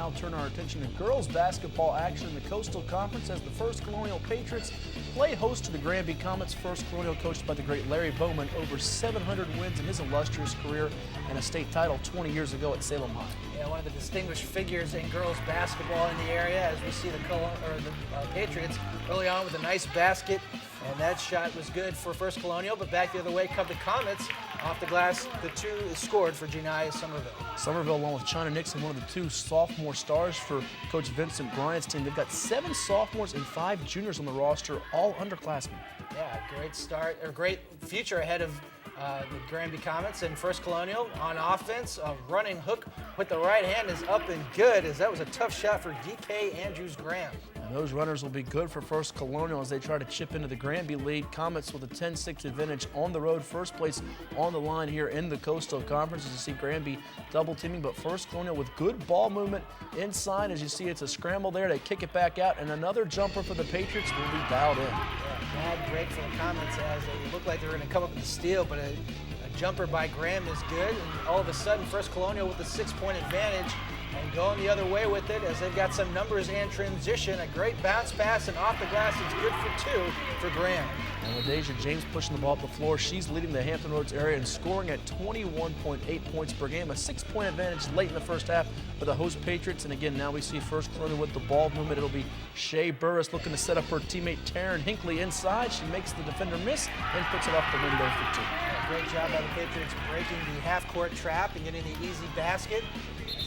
now turn our attention to girls basketball action in the Coastal Conference as the First Colonial Patriots play host to the Granby Comets. First Colonial, coached by the great Larry Bowman, over 700 wins in his illustrious career and a state title 20 years ago at Salem High. Yeah, one of the distinguished figures in girls basketball in the area, as we see the Patriots early on with a nice basket, and that shot was good for First Colonial, but back the other way come the Comets. Off the glass, the two is scored for Janiah Somerville. Somerville, along with China Nixon, one of the two sophomore stars for Coach Vincent Bryant's team. They've got 7 sophomores and 5 juniors on the roster, all underclassmen. Yeah, great start, or great future ahead of the Granby Comets. And First Colonial on offense, a running hook with the right hand is up and good, as that was a tough shot for DK Andrews-Graham. And those runners will be good for First Colonial as they try to chip into the Granby lead. Comets with a 10-6 advantage on the road. First place on the line here in the Coastal Conference as you see Granby double teaming, but First Colonial with good ball movement inside. As you see, it's a scramble there. They kick it back out, and another jumper for the Patriots will be dialed in. Yeah, bad break for the Comets as they look like they were going to come up with the steal, but a jumper by Graham is good, and all of a sudden First Colonial with a 6-point advantage and going the other way with it as they've got some numbers and transition. A great bounce pass, and off the glass it's good for 2 for Graham. And LaDeja James pushing the ball up the floor. She's leading the Hampton Roads area and scoring at 21.8 points per game. A 6-point advantage late in the first half for the host Patriots. And again, now we see First Colonial with the ball movement. It'll be Shea Burris looking to set up her teammate Taryn Hinckley inside. She makes the defender miss and puts it off the window for 2. Yeah, great job by the Patriots breaking the half-court trap and getting the easy basket.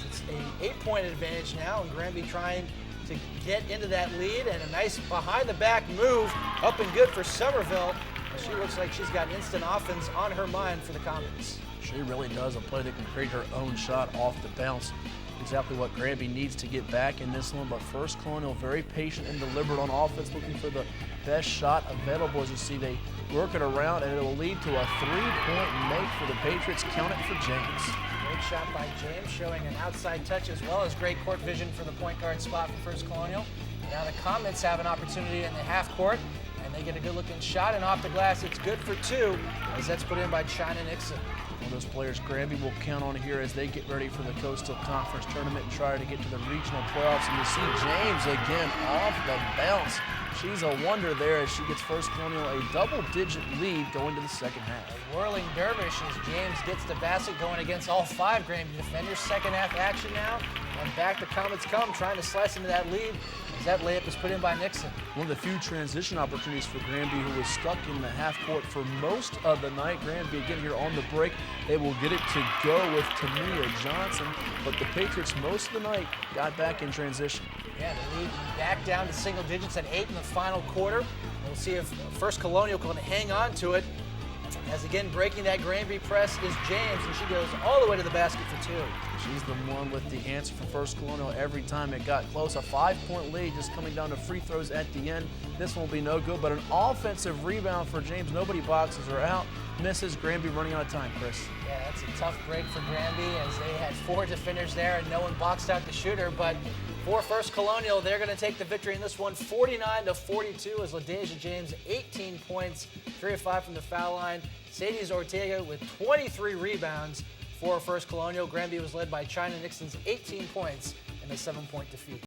It's an 8-point advantage now, and Granby trying to get into that lead, and a nice behind-the-back move up and good for Somerville. She looks like she's got instant offense on her mind for the Comets. She really does. A player that can create her own shot off the bounce. Exactly what Granby needs to get back in this one, but First Colonial very patient and deliberate on offense, looking for the best shot available. As you see, they work it around, and it'll lead to a 3-point make for the Patriots. Count it for James. Great shot by James, showing an outside touch as well as great court vision for the point guard spot for First Colonial. Now the Comets have an opportunity in the half court, and they get a good-looking shot, and off the glass it's good for 2, as that's put in by China Nixon. One of those players Granby will count on here as they get ready for the Coastal Conference Tournament and try to get to the regional playoffs. And you see James again off the bounce. She's a wonder there as she gets First Colonial a double-digit lead going to the second half. A whirling dervish as James gets the basket going against all 5 Granby defenders. Second half action now, and back the Comets come, trying to slice into that lead as that layup is put in by Nixon. One of the few transition opportunities for Granby, who was stuck in the half court for most of the night. Granby again here on the break. They will get it to go with Tamia Johnson, but the Patriots most of the night got back in transition. Yeah, the lead back down to single digits at 8 in the final quarter. We'll see if First Colonial can hang on to it. As again, breaking that Granby press is James, and she goes all the way to the basket for 2. She's the one with the answer for First Colonial every time it got close. A 5-point lead just coming down to free throws at the end. This one will be no good, but an offensive rebound for James. Nobody boxes her out. Misses. Granby running out of time, Chris. Yeah, that's a tough break for Granby as they had 4 defenders there and no one boxed out the shooter. But for First Colonial, they're going to take the victory in this one, 49-42, as LaDeja James, 18 points, 3 of 5 from the foul line. Sadie Ortega with 23 rebounds for First Colonial. Granby was led by China Nixon's 18 points in a 7-point defeat.